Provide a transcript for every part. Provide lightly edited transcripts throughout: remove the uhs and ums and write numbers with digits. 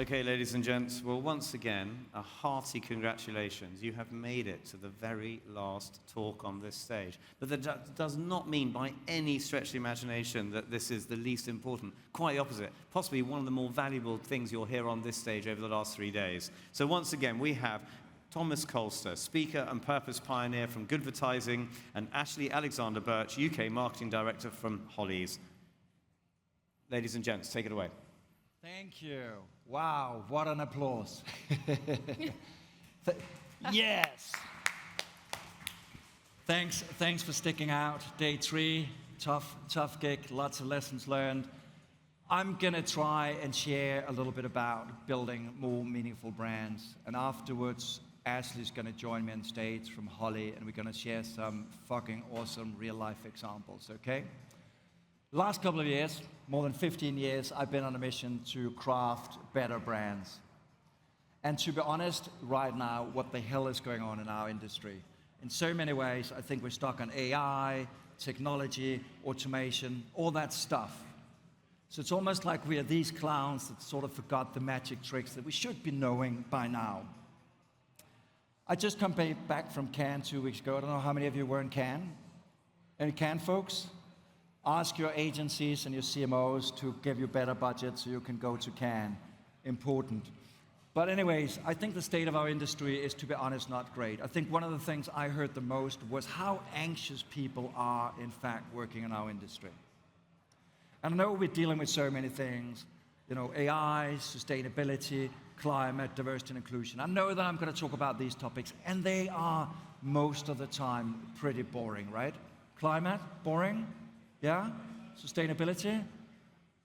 Okay, ladies and gents, well, once again, a hearty congratulations. You have made it to the very last talk on this stage. But that does not mean by any stretch of the imagination that this is the least important. Quite the opposite. Possibly one of the more valuable things you'll hear on this stage over the last 3 days. So once again, we have Thomas Kolster, speaker and purpose pioneer from Goodvertising, and Ashley Alexander-Birch, UK Marketing Director from Holies. Ladies and gents, take it away. Thank you. Wow, what an applause. Yes. Thanks for sticking out. Day 3, tough gig, lots of lessons learned. I'm gonna try and share a little bit about building more meaningful brands. And afterwards, Ashley's gonna join me on stage from Holie, and we're gonna share some fucking awesome real life examples, okay? Last couple of years, more than 15 years, I've been on a mission to craft better brands. And to be honest, right now, what the hell is going on in our industry? In so many ways, I think we're stuck on AI, technology, automation, all that stuff. So it's almost like we are these clowns that sort of forgot the magic tricks that we should be knowing by now. I just come back from Cannes 2 weeks ago. I don't know how many of you were in Cannes. Any Cannes folks? Ask your agencies and your CMOs to give you better budgets so you can go to Cannes. Important. But anyways, I think the state of our industry is, to be honest, not great. I think one of the things I heard the most was how anxious people are, in fact, working in our industry. And I know we're dealing with so many things, you know, AI, sustainability, climate, diversity and inclusion. I know that I'm going to talk about these topics, and they are, most of the time, pretty boring, right? Climate, boring? Yeah? Sustainability?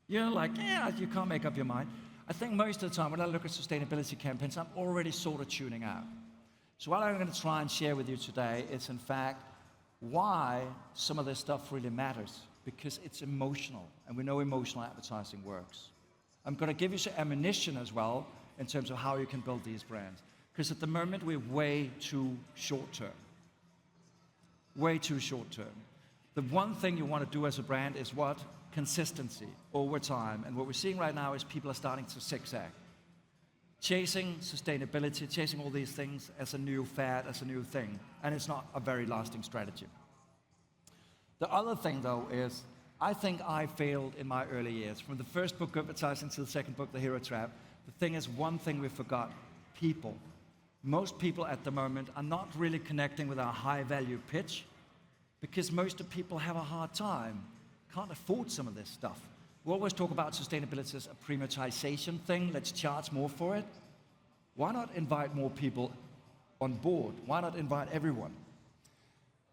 You're like, yeah, you can't make up your mind. I think most of the time when I look at sustainability campaigns, I'm already sort of tuning out. So what I'm going to try and share with you today is, in fact, why some of this stuff really matters. Because it's emotional, and we know emotional advertising works. I'm going to give you some ammunition as well in terms of how you can build these brands. Because at the moment, we're way too short-term. Way too short-term. The one thing you want to do as a brand is what? Consistency over time. And what we're seeing right now is people are starting to zigzag. Chasing sustainability, chasing all these things as a new fad, as a new thing. And it's not a very lasting strategy. The other thing, though, is I think I failed in my early years. From the first book, Goodvertising, to the second book, The Hero Trap. The thing is, one thing we forgot, people. Most people at the moment are not really connecting with our high-value pitch, because most of people have a hard time, can't afford some of this stuff. We always talk about sustainability as a premiumization thing. Let's charge more for it. Why not invite more people on board? Why not invite everyone?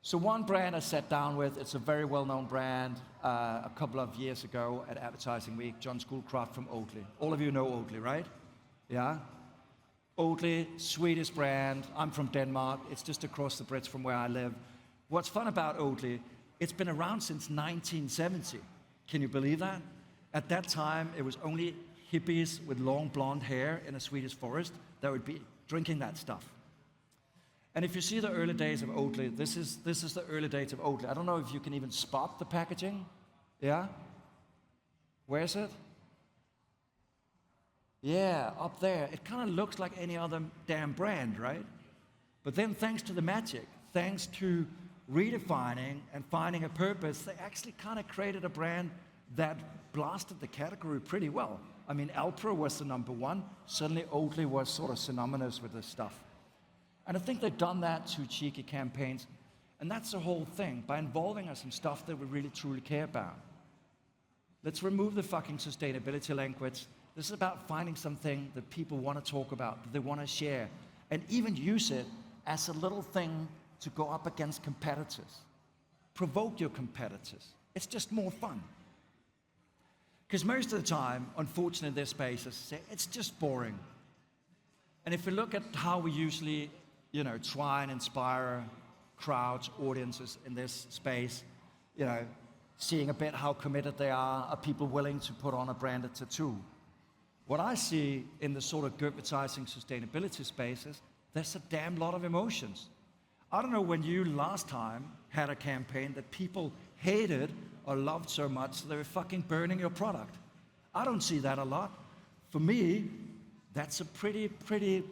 So one brand I sat down with, it's a very well-known brand, a couple of years ago at Advertising Week, John Schoolcraft from Oatly. All of you know Oatly, right? Yeah? Oatly, Swedish brand. I'm from Denmark. It's just across the bridge from where I live. What's fun about Oatly, it's been around since 1970. Can you believe that? At that time, it was only hippies with long blonde hair in a Swedish forest that would be drinking that stuff. And if you see the early days of Oatly, this is the early days of Oatly. I don't know if you can even spot the packaging. Yeah? Where is it? Yeah, up there. It kind of looks like any other damn brand, right? But then thanks to the magic, thanks to redefining and finding a purpose, they actually kind of created a brand that blasted the category pretty well. I mean, Alpro was the #1. Suddenly Oatly was sort of synonymous with this stuff. And I think they've done that through cheeky campaigns. And that's the whole thing, by involving us in stuff that we really truly care about. Let's remove the fucking sustainability language. This is about finding something that people want to talk about, that they want to share, and even use it as a little thing to go up against competitors. Provoke your competitors. It's just more fun. Because most of the time, unfortunately in this space, it's just boring. And if we look at how we usually, try and inspire crowds, audiences in this space, seeing a bit how committed they are people willing to put on a branded tattoo? What I see in the sort of Goodvertising sustainability spaces, there's a damn lot of emotions. I don't know when you last time had a campaign that people hated or loved so much they were fucking burning your product. I don't see that a lot. For me, That's a pretty,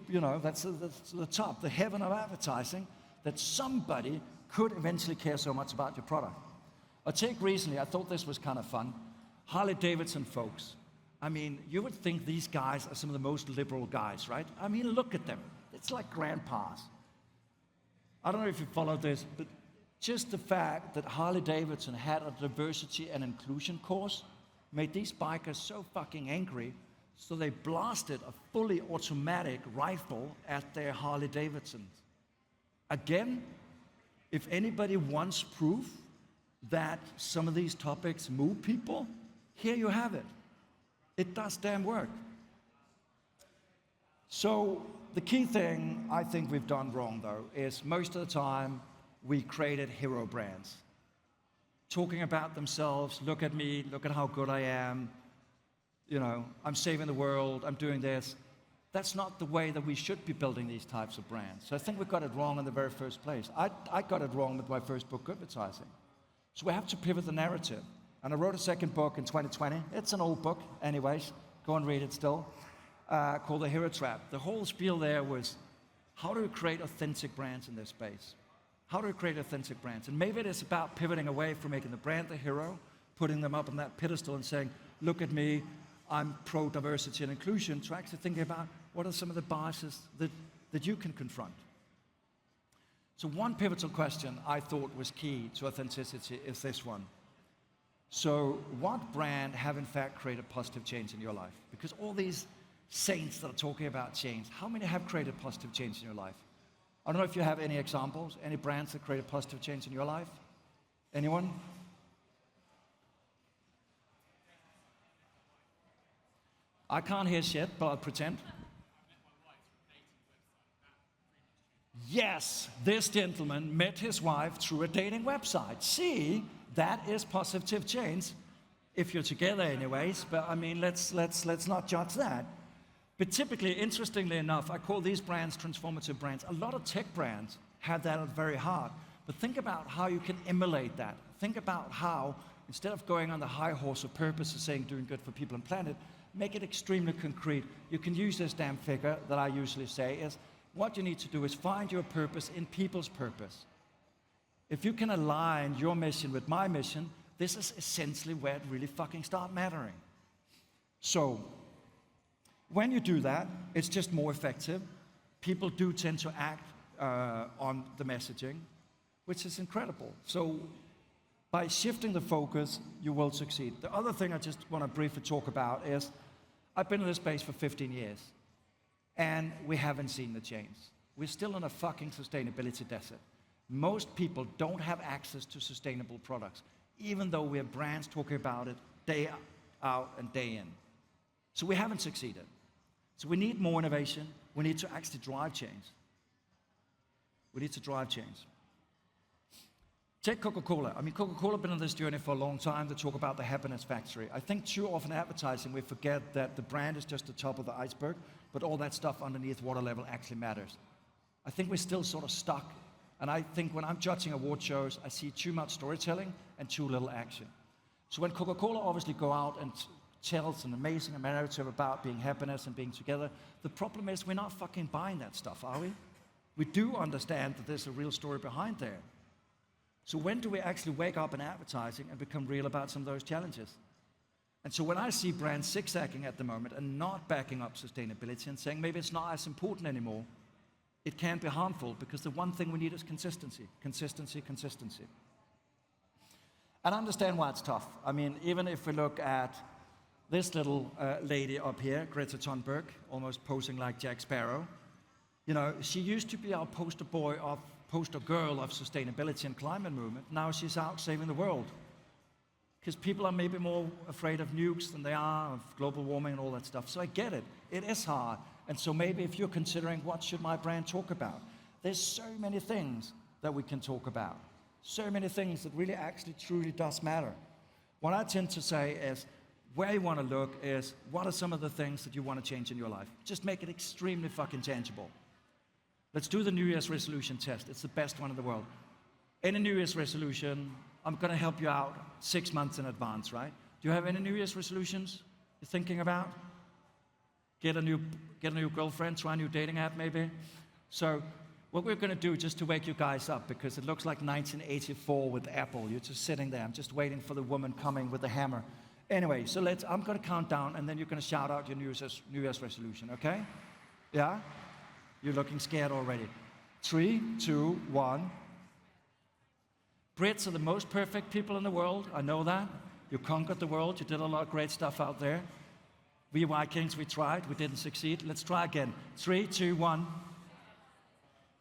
that's the top, the heaven of advertising, that somebody could eventually care so much about your product. Or take recently, I thought this was kind of fun, Harley Davidson folks. I mean, you would think these guys are some of the most liberal guys, right? I mean, look at them. It's like grandpas. I don't know if you followed this, but just the fact that Harley Davidson had a diversity and inclusion course made these bikers so fucking angry, so they blasted a fully automatic rifle at their Harley Davidsons. Again, if anybody wants proof that some of these topics move people, here you have it. It does damn work. So the key thing I think we've done wrong, though, is most of the time we created hero brands. Talking about themselves, look at me, look at how good I am, I'm saving the world, I'm doing this. That's not the way that we should be building these types of brands. So I think we got it wrong in the very first place. I got it wrong with my first book, Goodvertising. So we have to pivot the narrative. And I wrote a second book in 2020. It's an old book, anyways. Go and read it still. Called The Hero Trap. The whole spiel there was, how do we create authentic brands in this space? How do we create authentic brands? And maybe it is about pivoting away from making the brand the hero, putting them up on that pedestal and saying, look at me, I'm pro-diversity and inclusion, to actually thinking about what are some of the biases that you can confront. So one pivotal question I thought was key to authenticity is this one. So what brand have in fact created positive change in your life? Because all these saints that are talking about change, how many have created positive change in your life? I don't know if you have any examples, any brands that created positive change in your life? Anyone? I can't hear shit, but I'll pretend. Yes, this gentleman met his wife through a dating website. See, that is positive change, if you're together anyways, but I mean, let's not judge that. But typically, interestingly enough, I call these brands transformative brands. A lot of tech brands have that at the very heart. But think about how you can emulate that. Think about how, instead of going on the high horse of purpose and saying doing good for people and planet, make it extremely concrete. You can use this damn figure that I usually say is, what you need to do is find your purpose in people's purpose. If you can align your mission with my mission, this is essentially where it really fucking starts mattering. So, when you do that, it's just more effective. People do tend to act on the messaging, which is incredible. So, by shifting the focus, you will succeed. The other thing I just want to briefly talk about is, I've been in this space for 15 years, and we haven't seen the change. We're still in a fucking sustainability desert. Most people don't have access to sustainable products, even though we have brands talking about it day out and day in. So we haven't succeeded. So we need more innovation. We need to actually drive change. We need to drive change. Take Coca-Cola. I mean, Coca-Cola have been on this journey for a long time to talk about the happiness factory. I think too often in advertising we forget that the brand is just the top of the iceberg, but all that stuff underneath water level actually matters. I think we're still sort of stuck. And I think when I'm judging award shows, I see too much storytelling and too little action. So when Coca-Cola obviously go out and tells an amazing narrative about being happiness and being together, the problem is we're not fucking buying that stuff, are we? We do understand that there's a real story behind there. So when do we actually wake up in advertising and become real about some of those challenges? And so when I see brands zigzagging at the moment and not backing up sustainability and saying maybe it's not as important anymore, it can be harmful, because the one thing we need is consistency, consistency, consistency. And I understand why it's tough. I mean, even if we look at this little lady up here, Greta Thunberg, almost posing like Jack Sparrow, she used to be our poster girl of sustainability and climate movement. Now she's out saving the world. Because people are maybe more afraid of nukes than they are of global warming and all that stuff. So I get it. It is hard. And so maybe if you're considering what should my brand talk about, there's so many things that we can talk about. So many things that really actually truly does matter. What I tend to say is, where you want to look is, what are some of the things that you want to change in your life? Just make it extremely fucking tangible. Let's do the New Year's resolution test. It's the best one in the world. Any New Year's resolution, I'm going to help you out 6 months in advance, right? Do you have any New Year's resolutions you're thinking about? Get a new girlfriend, try a new dating app maybe. So what we're going to do, just to wake you guys up, because it looks like 1984 with Apple. You're just sitting there. I'm just waiting for the woman coming with the hammer. Anyway, so I'm going to count down, and then you're going to shout out your New Year's resolution, okay? Yeah? You're looking scared already. 3, 2, 1. Brits are the most perfect people in the world. I know that. You conquered the world. You did a lot of great stuff out there. We Vikings, we tried. We didn't succeed. Let's try again. 3, 2, 1.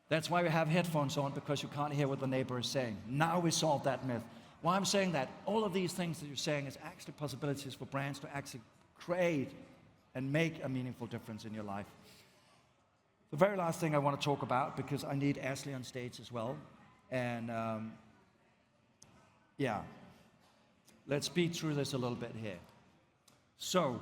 That's why we have headphones on, because you can't hear what the neighbor is saying. Now we solved that myth. Why I'm saying that, all of these things that you're saying is actually possibilities for brands to actually create and make a meaningful difference in your life. The very last thing I want to talk about, because I need Ashley on stage as well, and yeah, let's speed through this a little bit here. So,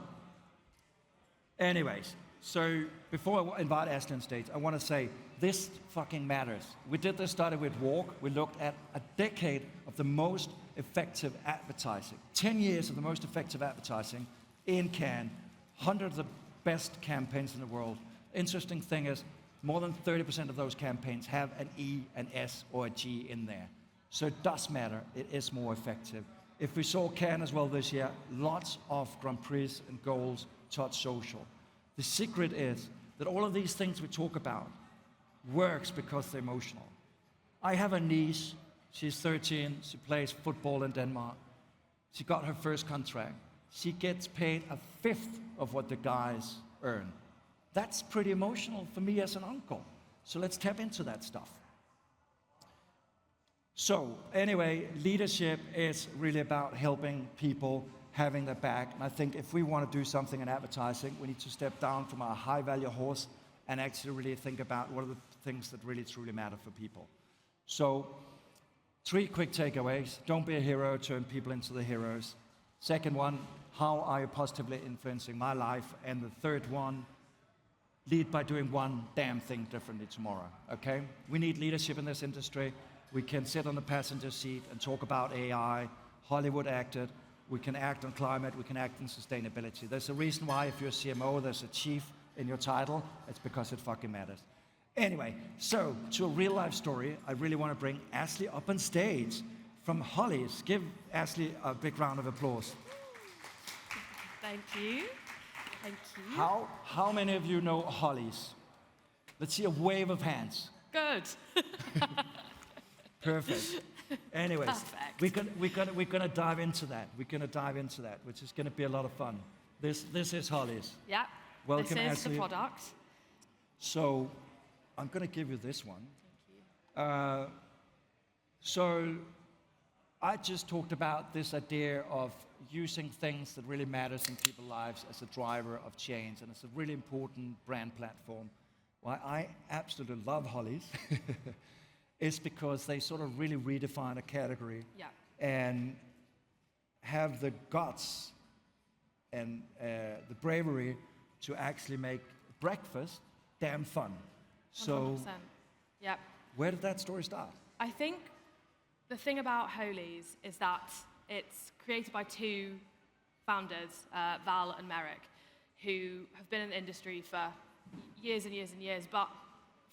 anyways, so before I invite Ashley on stage, I want to say this fucking matters. We did this study with Walk. We looked at a decade of the most effective advertising, 10 years of the most effective advertising in Cannes, 100 of the best campaigns in the world. Interesting thing is, more than 30% of those campaigns have an E, an S, or a G in there. So it does matter. It is more effective. If we saw Cannes as well this year, lots of Grand Prix and goals touch social. The secret is that all of these things we talk about works because they're emotional. I have a niece. She's 13. She plays football in Denmark. She got her first contract. She gets paid a fifth of what the guys earn. That's pretty emotional for me as an uncle. So let's tap into that stuff. So anyway, leadership is really about helping people, having their back. And I think if we want to do something in advertising, we need to step down from our high-value horse and actually really think about what are the things that really truly matter for people. So 3 quick takeaways. Don't be a hero, turn people into the heroes. Second one, how are you positively influencing my life? And the third one, lead by doing one damn thing differently tomorrow, okay? We need leadership in this industry. We can sit on the passenger seat and talk about AI. Hollywood acted. We can act on climate. We can act on sustainability. There's a reason why if you're a CMO, there's a chief in your title. It's because it fucking matters. Anyway, so to a real life story, I really want to bring Ashley up on stage from Holies. Give Ashley a big round of applause. Thank you. Thank you. How many of you know Holies? Let's see a wave of hands. Good. Perfect. Anyways, Perfect. we're gonna dive into that. We're gonna dive into that, which is gonna be a lot of fun. This is Holies. Yeah. Welcome, this is Ashley. the product. So, I'm gonna give you this one. Thank you. So, I just talked about this idea of using things that really matters in people's lives as a driver of change, and it's a really important brand platform. Why I absolutely love Holies is because they sort of really redefine a category and have the guts and the bravery to actually make breakfast damn fun. 100%. So, yeah. where did that story start? I think the thing about Holies is that it's created by 2 founders, Val and Merrick, who have been in the industry for years and years and years, but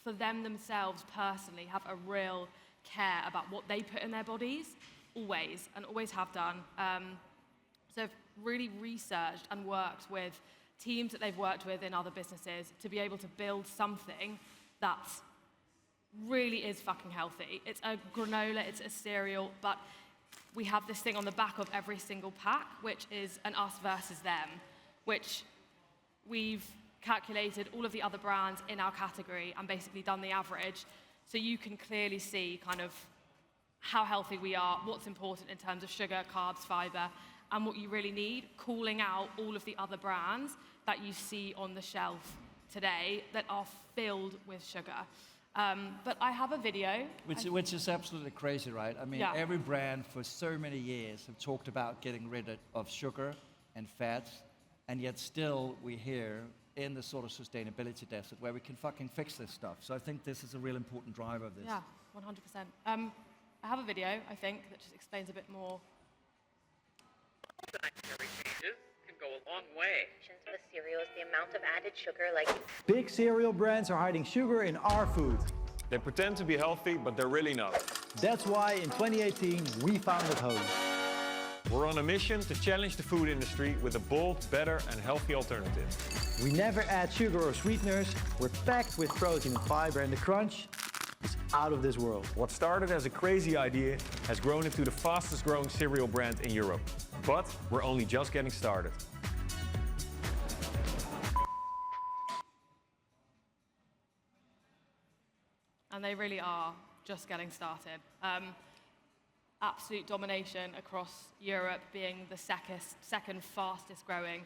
for them themselves personally have a real care about what they put in their bodies, always, and always have done. So they've really researched and worked with teams that they've worked with in other businesses to be able to build something that really is fucking healthy. It's a granola, it's a cereal, but we have this thing on the back of every single pack, which is an us versus them, which we've calculated all of the other brands in our category and basically done the average. So you can clearly see kind of how healthy we are, what's important in terms of sugar, carbs, fiber, and what you really need, calling out all of the other brands that you see on the shelf today that are filled with sugar. But I have a video. Which is absolutely crazy, right? I mean, every brand for so many years have talked about getting rid of sugar and fats, and yet still we're here in the sort of sustainability desert where we can fucking fix this stuff. So I think this is a real important driver of this. Yeah, 100%. I have a video, I think, that just explains a bit more. Dietary changes can go a long way. With cereals, the amount of added sugar, like Big cereal brands are hiding sugar in our food. They pretend to be healthy, but they're really not. That's why in 2018 we founded Holie. We're on a mission to challenge the food industry with a bold, better and healthy alternative. We never add sugar or sweeteners. We're packed with protein and fiber, and the crunch is out of this world. What started as a crazy idea has grown into the fastest growing cereal brand in Europe. But we're only just getting started. And they really are just getting started. Absolute domination across Europe, being the second fastest growing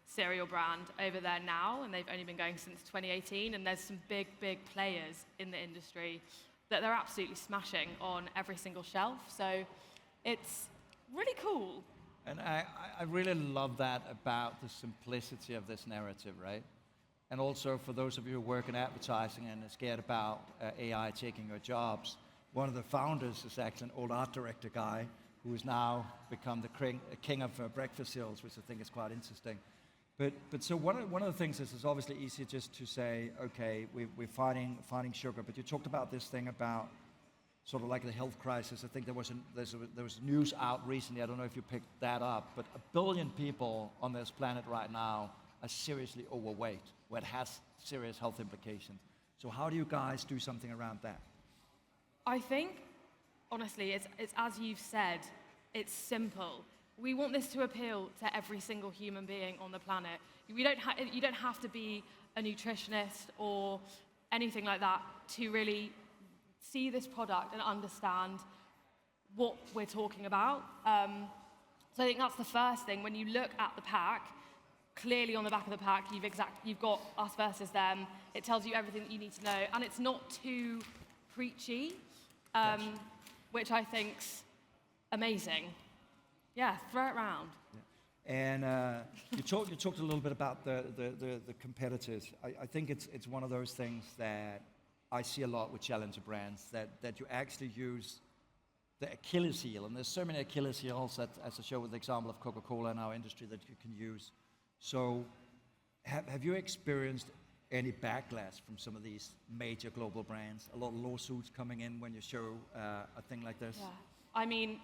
cereal brand over there now, and they've only been going since 2018, and there's some big players in the industry that they're absolutely smashing on every single shelf, so it's really cool. And I really love that about the simplicity of this narrative, right? And also for those of you who work in advertising and are scared about AI taking your jobs, one of the founders is actually an old art director guy who has now become the king of breakfast cereals, which I think is quite interesting. But so one of the things is it's obviously easier just to say, okay, we're fighting sugar. But you talked about this thing about sort of like the health crisis. I think there was news out recently. I don't know if you picked that up, but 1 billion people on this planet right now are seriously overweight, where it has serious health implications. So how do you guys do something around that? I think, honestly, it's as you've said, it's simple. We want this to appeal to every single human being on the planet. You don't have to be a nutritionist or anything like that to really see this product and understand what we're talking about. So I think that's the first thing. When you look at the pack, clearly on the back of the pack, you've got us versus them. It tells you everything that you need to know, and it's not too preachy, which I think's amazing. Yeah, throw it around. Yeah. And you talked a little bit about the competitors. I think it's one of those things that I see a lot with challenger brands, that you actually use the Achilles heel, and there's so many Achilles heels, as I show with the example of Coca-Cola in our industry, that you can use. So have you experienced any backlash from some of these major global brands? A lot of lawsuits coming in when you show a thing like this? Yeah. I mean,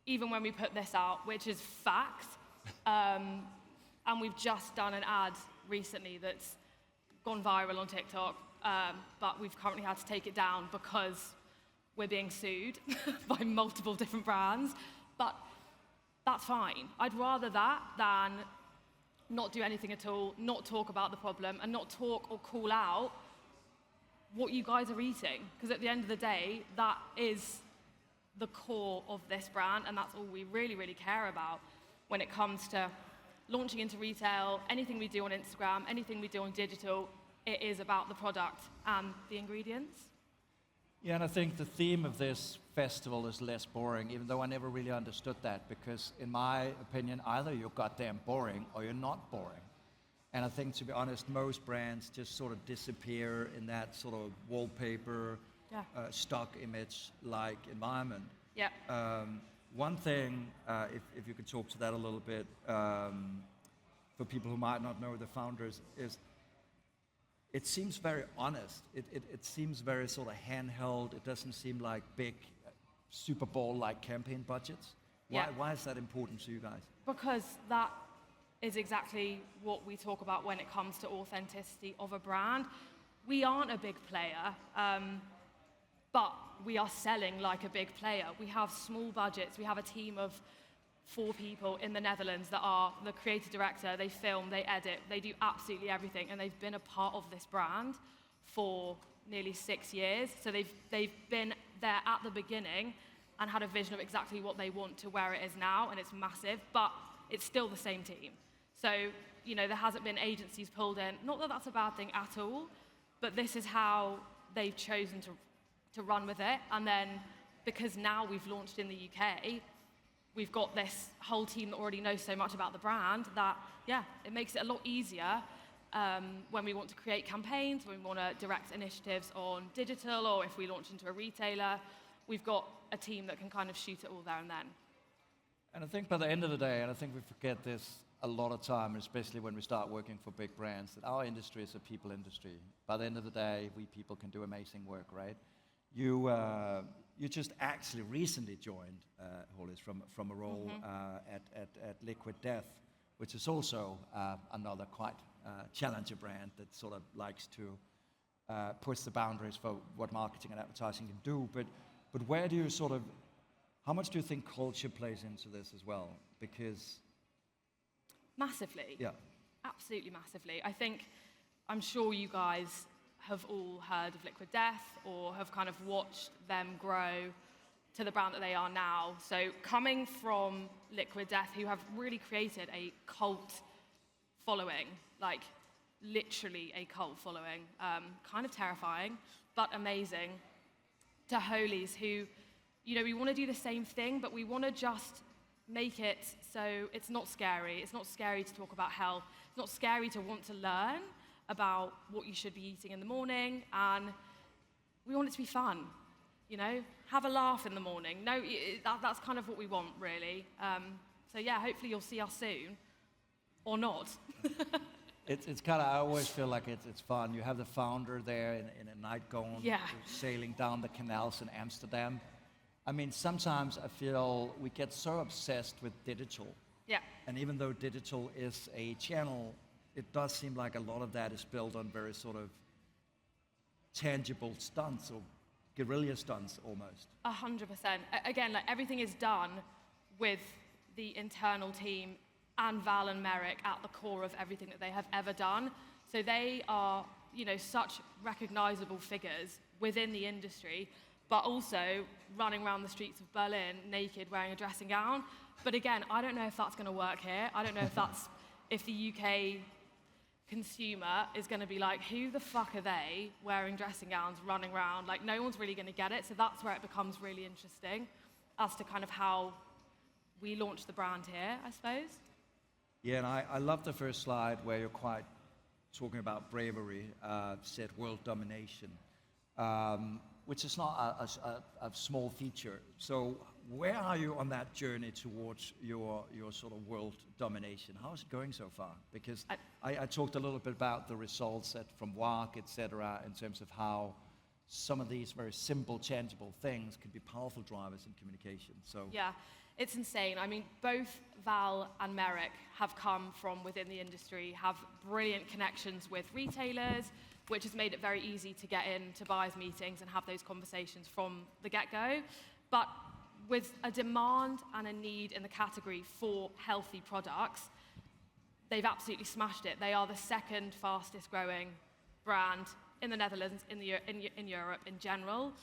even when we put this out, which is fact, and we've just done an ad recently that's gone viral on TikTok, but we've currently had to take it down because we're being sued by multiple different brands. But that's fine. I'd rather that than not do anything at all, not talk about the problem, and not talk or call out what you guys are eating. Because at the end of the day, that is the core of this brand, and that's all we really, really care about when it comes to launching into retail. Anything we do on Instagram, anything we do on digital, it is about the product and the ingredients. Yeah, and I think the theme of this festival is less boring, even though I never really understood that, because in my opinion, either you're goddamn boring or you're not boring. And I think, to be honest, most brands just sort of disappear in that sort of wallpaper, stock image-like environment. Yeah. One thing, if you could talk to that a little bit, for people who might not know the founders, is it seems very honest. It seems very sort of handheld. It doesn't seem like big Super Bowl-like campaign budgets. Why is that important to you guys? Because that is exactly what we talk about when it comes to authenticity of a brand. We aren't a big player, but we are selling like a big player. We have small budgets. We have a team of 4 people in the Netherlands that are the creative director. They film, they edit, they do absolutely everything, and they've been a part of this brand for nearly 6 years. So they've been there at the beginning and had a vision of exactly what they want to where it is now, and it's massive, but it's still the same team. So, you know, there hasn't been agencies pulled in. Not that that's a bad thing at all, but this is how they've chosen to run with it. And then, because now we've launched in the UK, we've got this whole team that already knows so much about the brand that, it makes it a lot easier when we want to create campaigns, when we want to direct initiatives on digital, or if we launch into a retailer, we've got a team that can kind of shoot it all there and then. And I think by the end of the day, and I think we forget this a lot of time, especially when we start working for big brands, that our industry is a people industry. By the end of the day, we people can do amazing work, right? You just actually recently joined Holies from a role at Liquid Death, which is also another quite challenger brand that sort of likes to push the boundaries for what marketing and advertising can do. But where do you sort of, how much do you think culture plays into this as well? Because Massively. yeah, Absolutely massively. I'm sure you guys have all heard of Liquid Death or have kind of watched them grow to the brand that they are now. So coming from Liquid Death, who have really created a cult following, like literally a cult following, kind of terrifying, but amazing, to Holies, who, we want to do the same thing, but we want to just make it so it's not scary. It's not scary to talk about health. It's not scary to want to learn about what you should be eating in the morning, and we want it to be fun, have a laugh in the morning. No, that's kind of what we want, really. So yeah, hopefully you'll see us soon, or not. it's kind of, I always feel like it's fun. You have the founder there in a nightgown, Yeah. sailing down the canals in Amsterdam. I mean, sometimes I feel we get so obsessed with digital. Yeah. And even though digital is a channel, it does seem like a lot of that is built on very sort of tangible stunts or guerrilla stunts almost. 100%. Again, like everything is done with the internal team and Val and Merrick at the core of everything that they have ever done. So they are, such recognizable figures within the industry, but also running around the streets of Berlin naked, wearing a dressing gown. But again, I don't know if that's going to work here. I don't know if the UK consumer is going to be like, who the fuck are they wearing dressing gowns, running around? Like, no one's really going to get it. So that's where it becomes really interesting as to kind of how we launch the brand here, I suppose. Yeah, and I love the first slide where you're quite talking about bravery, said world domination, which is not a small feature. So where are you on that journey towards your sort of world domination? How is it going so far? Because I talked a little bit about the results from WARC, et cetera, in terms of how some of these very simple, tangible things can be powerful drivers in communication. So yeah, it's insane. I mean, both Val and Merrick have come from within the industry, have brilliant connections with retailers, which has made it very easy to get into buyers' meetings and have those conversations from the get-go. But with a demand and a need in the category for healthy products, they've absolutely smashed it. They are the second fastest growing brand in the Netherlands, in Europe in general,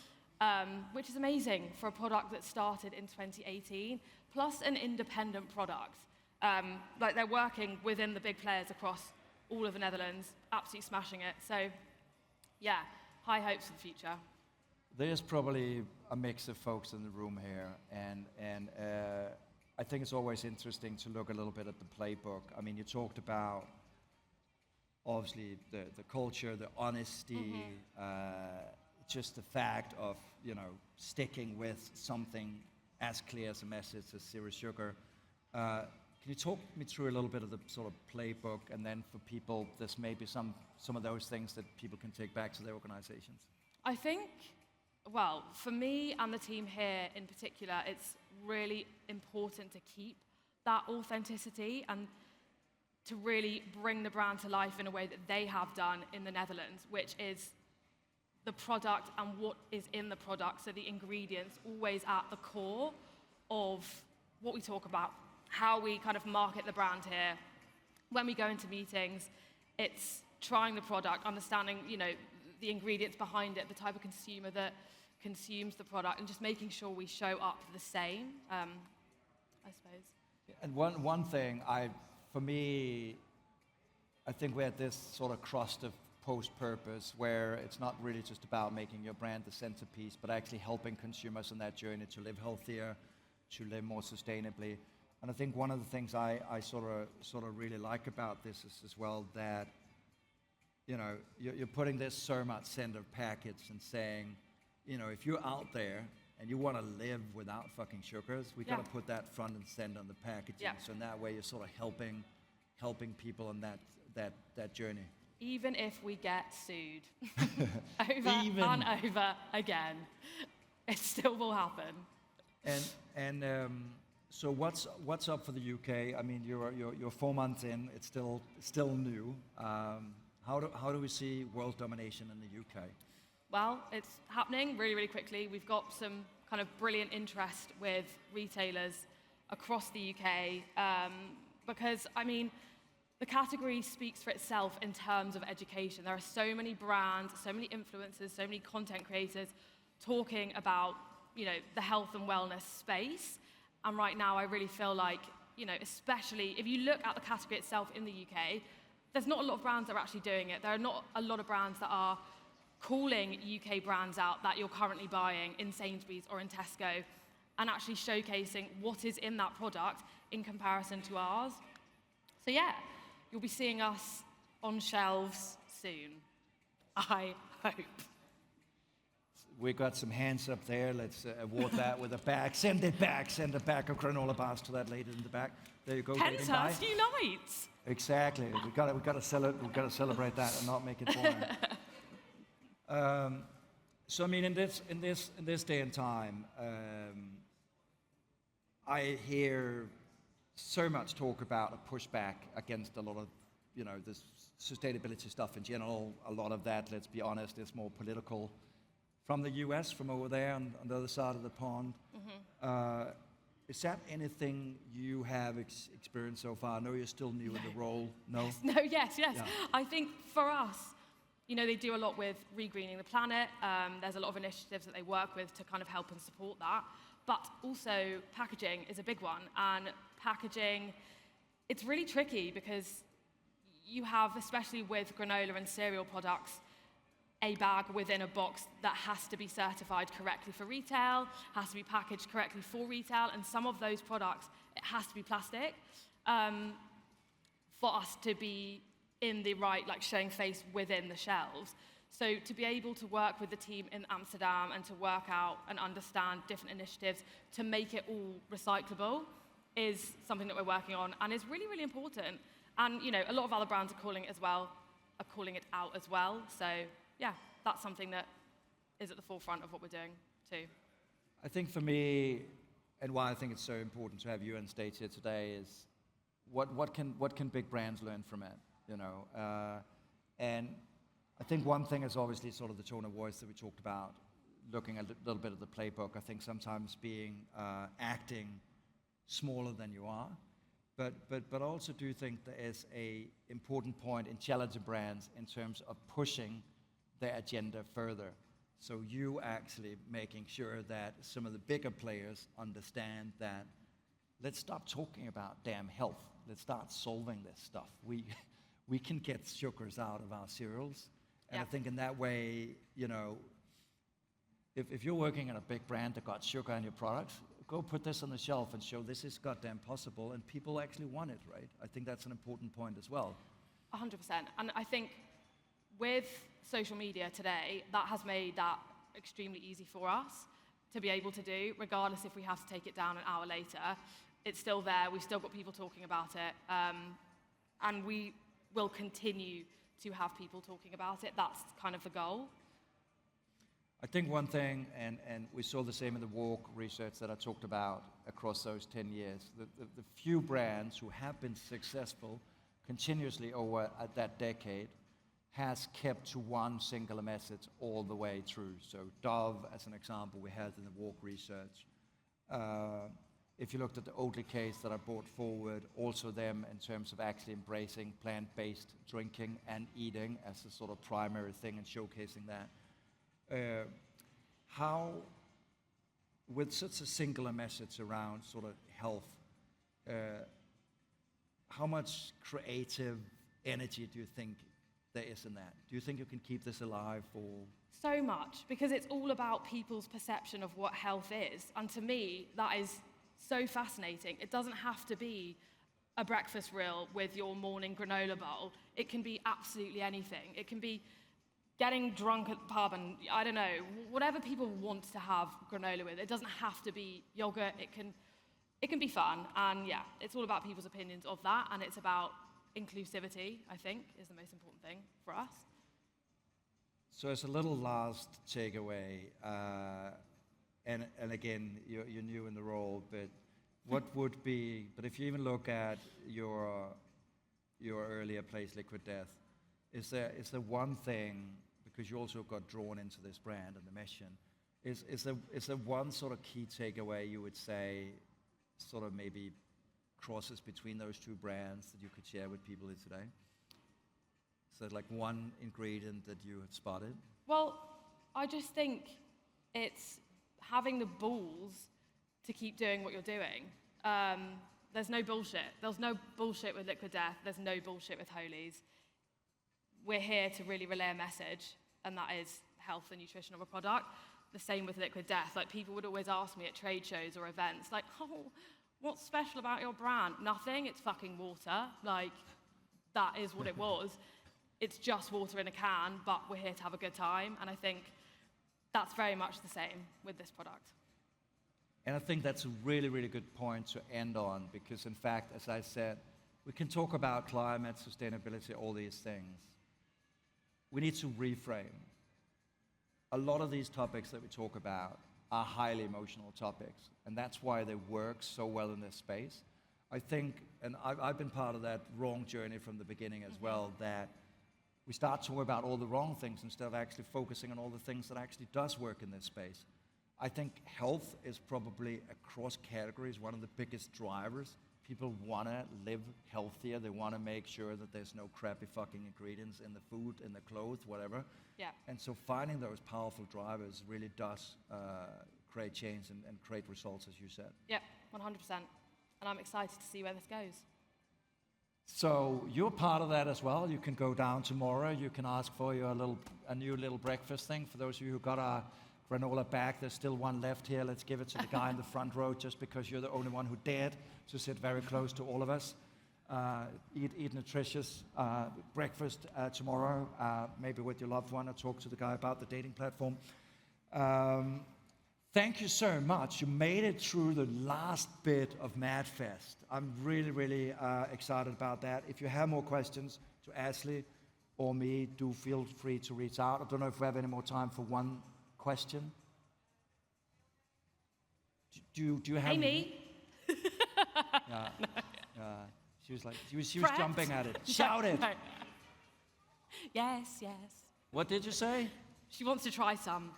which is amazing for a product that started in 2018, plus an independent product. Like they're working within the big players across all of the Netherlands, absolutely smashing it. So yeah, high hopes for the future. there's probably a mix of folks in the room here, and I think it's always interesting to look a little bit at the playbook. I mean, you talked about obviously the culture, the honesty, just the fact of, you know, sticking with something as clear as a message as zero sugar. Can you talk me through a little bit of the sort of playbook, and then for people, there's maybe some of those things that people can take back to their organizations? I think, well, for me and the team here in particular, it's really important to keep that authenticity and to really bring the brand to life in a way that they have done in the Netherlands, which is the product and what is in the product. So the ingredients always at the core of what we talk about, how we kind of market the brand here. When we go into meetings, it's trying the product, understanding, you know, the ingredients behind it, the type of consumer that consumes the product, and just making sure we show up the same, I suppose. And one thing, for me, I think we're at this sort of crust of post-purpose where it's not really just about making your brand the centerpiece, but actually helping consumers on that journey to live healthier, to live more sustainably. And I think one of the things I sort of really like about this is as well that, you know, you're putting this Cermat center package and saying, you know, if you're out there and you want to live without fucking sugars, we got to put that front and center on the packaging. Yeah. So in that way, you're sort of helping helping people on that journey. Even if we get sued over and over again, it still will happen. And so what's up for the UK? I mean, you're 4 months in. It's still new. How do we see world domination in the UK? Well, it's happening really, really quickly. We've got some kind of brilliant interest with retailers across the UK because, I mean, the category speaks for itself in terms of education. There are so many brands, so many influencers, so many content creators talking about, you know, the health and wellness space. And right now, I really feel like, you know, especially if you look at the category itself in the UK, there's not a lot of brands that are actually doing it. There are not a lot of brands that are calling UK brands out that you're currently buying in Sainsbury's or in Tesco and actually showcasing what is in that product in comparison to ours. So yeah, you'll be seeing us on shelves soon, I hope. We got some hands up there. Let's award that with a bag. Send it back. Send a bag of granola bars to that lady in the back. There you go. Penshurst unites. Exactly. We got to celebrate that and not make it boring. So I mean, in this day and time, I hear so much talk about a pushback against a lot of, you know, this sustainability stuff in general. A lot of that, let's be honest, is more political. From the US, from over there on the other side of the pond. Mm-hmm. Is that anything you have experienced so far? I know you're still new in the role. No? Yes. Yeah. I think for us, you know, they do a lot with regreening the planet. There's a lot of initiatives that they work with to kind of help and support that. But also packaging is a big one. And packaging, it's really tricky because you have, especially with granola and cereal products, a bag within a box that has to be certified correctly for retail, has to be packaged correctly for retail, and some of those products, it has to be plastic for us to be in the right, like, showing face within the shelves. So to be able to work with the team in Amsterdam and to work out and understand different initiatives to make it all recyclable is something that we're working on and is really, really important. And, you know, a lot of other brands are calling it out as well. So yeah, that's something that is at the forefront of what we're doing too. I think for me, and why I think it's so important to have you on stage here today is what can big brands learn from it, you know? And I think one thing is obviously sort of the tone of voice that we talked about, looking a little bit at the playbook. I think sometimes acting smaller than you are, but I also do think there is a important point in challenging brands in terms of pushing their agenda further. So you actually making sure that some of the bigger players understand that let's stop talking about damn health. Let's start solving this stuff. We can get sugars out of our cereals. And I think in that way, you know, if you're working in a big brand that got sugar in your products, go put this on the shelf and show this is goddamn possible, and people actually want it, right? I think that's an important point as well. 100%. And I think with social media today, that has made that extremely easy for us to be able to do, regardless if we have to take it down an hour later. It's still there. We've still got people talking about it. And we will continue to have people talking about it. That's kind of the goal. I think one thing, and we saw the same in the walk research that I talked about across those 10 years, the few brands who have been successful continuously over that decade has kept to one singular message all the way through. So Dove, as an example, we had in the walk research. If you looked at the Oatly case that I brought forward, also them in terms of actually embracing plant-based drinking and eating as a sort of primary thing and showcasing that. How, with such a singular message around sort of health, how much creative energy do you think there is in that? Do you think you can keep this alive for? So much, because it's all about people's perception of what health is. And to me, that is so fascinating. It doesn't have to be a breakfast reel with your morning granola bowl. It can be absolutely anything. It can be getting drunk at the pub and, I don't know, whatever people want to have granola with. It doesn't have to be yogurt. It can be fun. And yeah, it's all about people's opinions of that. And it's about inclusivity, I think, is the most important thing for us. So as a little last takeaway, and again, you're new in the role, but what would be, but if you even look at your earlier place, Liquid Death, is there one thing, because you also got drawn into this brand and the mission, is there one sort of key takeaway you would say sort of maybe crosses between those two brands that you could share with people here today? Is there like one ingredient that you have spotted? Well, I just think it's having the balls to keep doing what you're doing. There's no bullshit. There's no bullshit with Liquid Death. There's no bullshit with Holies. We're here to really relay a message, and that is health and nutrition of a product. The same with Liquid Death. Like, people would always ask me at trade shows or events, like, oh, what's special about your brand? Nothing, it's fucking water. Like, that is what it was. It's just water in a can, but we're here to have a good time. And I think that's very much the same with this product. And I think that's a really, really good point to end on, because in fact, as I said, we can talk about climate, sustainability, all these things. We need to reframe. A lot of these topics that we talk about are highly emotional topics, and that's why they work so well in this space. I think, and I've been part of that wrong journey from the beginning as well, that we start talking about all the wrong things instead of actually focusing on all the things that actually does work in this space. I think health is probably across categories one of the biggest drivers. People want to live healthier. They want to make sure that there's no crappy fucking ingredients in the food, in the clothes, whatever. Yeah. And so finding those powerful drivers really does create change and create results, as you said. Yeah, 100%. And I'm excited to see where this goes. So you're part of that as well. You can go down tomorrow. You can ask for a new little breakfast thing. For those of you who got our granola back, there's still one left here. Let's give it to the guy in the front row, just because you're the only one who dared to sit very close to all of us. Eat nutritious breakfast tomorrow, maybe with your loved one, or talk to the guy about the dating platform. Thank you so much. You made it through the last bit of MadFest. I'm really, really excited about that. If you have more questions to Ashley or me, do feel free to reach out. I don't know if we have any more time for one question. Do you have... Amy? Yeah. She was like, she was jumping at it. Shout it. No. Yes, yes. What did you say? She wants to try some.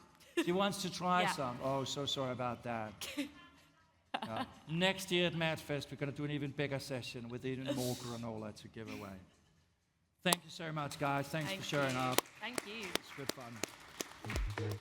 She wants to try Yeah. some. Oh, so sorry about that. Next year at MadFest, we're going to do an even bigger session with even more granola to give away. Thank you so much, guys. Thanks for showing up. Thank you. It's good fun.